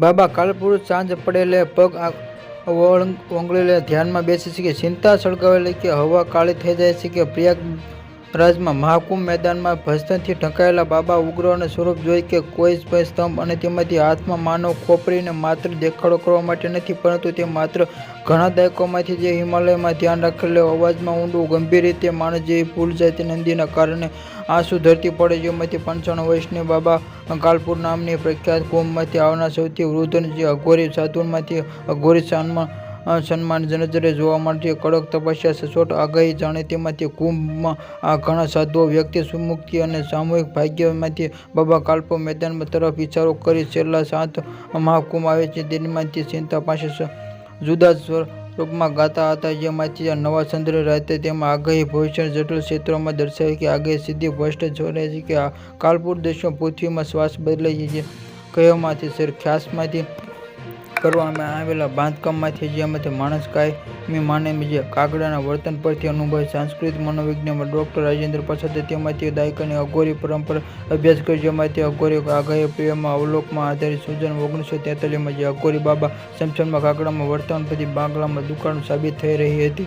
બાબા કાલપુરુષ સાંજ પડેલે પગ ઓંગળીલે ધ્યાનમાં બેસે છે કે ચિંતા સળગાવેલી કે હવા કાળી થઈ જાય છે કે પ્રયાગરાજમાં મહાકુંભ મેદાનમાં ભસ્તથી ઢંકાયેલા બાબા ઉગ્રનું સ્વરૂપ જોઈ કે કોઈ સ્તંભ અને તેમાંથી હાથમાં માનવ ખોપરીને માત્ર દેખાડો કરવા માટે નથી, પરંતુ તે માત્ર ઘણા દાયકોમાંથી જે હિમાલયમાં ધ્યાન રાખેલો અવાજમાં ઊંડું ગંભીર રીતે માણસ જેવી ભૂલ જાય તે નંદીના કારણે આંસુ ધરતી પડે જેમાંથી 95 વર્ષની બાબા કાલપુર નામની પ્રખ્યાત કુંભમાંથી આવનાર સૌથી વૃદ્ધ જે અઘોરી સાધુમાંથી અઘોરી સન્માન નજરે જોવા માટે કડક તપસ્યા સચોટ આગાહી જાણે તેમાંથી કુંભમાં આ ઘણા સાધુઓ વ્યક્તિ સુમુક્તિ અને સામૂહિક ભાગ્યમાંથી બાબા કાલપુર મેદાન તરફ વિચારો કરી છેલ્લા 7 મહાકુંભ આવે છે તેમાંથી ચિંતા પાસે જુદા સ્વરૂપમાં ગાતા હતા જેમાંથી નવા ચંદ્ર રાતે તેમાં આગાહી ભવિષ્યના જટિલ ક્ષેત્રોમાં દર્શાવી કે આગાહી સીધી ભ્રષ્ટ છોડે છે કે આ કાલપુર દેશમાં પૃથ્વીમાં શ્વાસ બદલાય છે કહેવામાંથી ખ્યાસમાંથી કરવામાં આવેલા બાંધકામમાંથી જેમાંથી માણસ કાયમી માને છે કાગડાના વર્તન પરથી અનુભવ સાંસ્કૃતિક મનોવિજ્ઞાનમાં ડૉક્ટર રાજેન્દ્ર પ્રસાદે તેમાંથી દાયકાની અઘોરી પરંપરા અભ્યાસ કર્યો જેમાંથી અઘોરી આગાહી પ્રિયમાં અવલોકમાં આધારિત સૂચન 1943માં જે અઘોરી બાબા સમસનમાં કાગડામાં વર્તન પરથી બાંગ્લામાં દુકાળ સાબિત થઈ રહી હતી।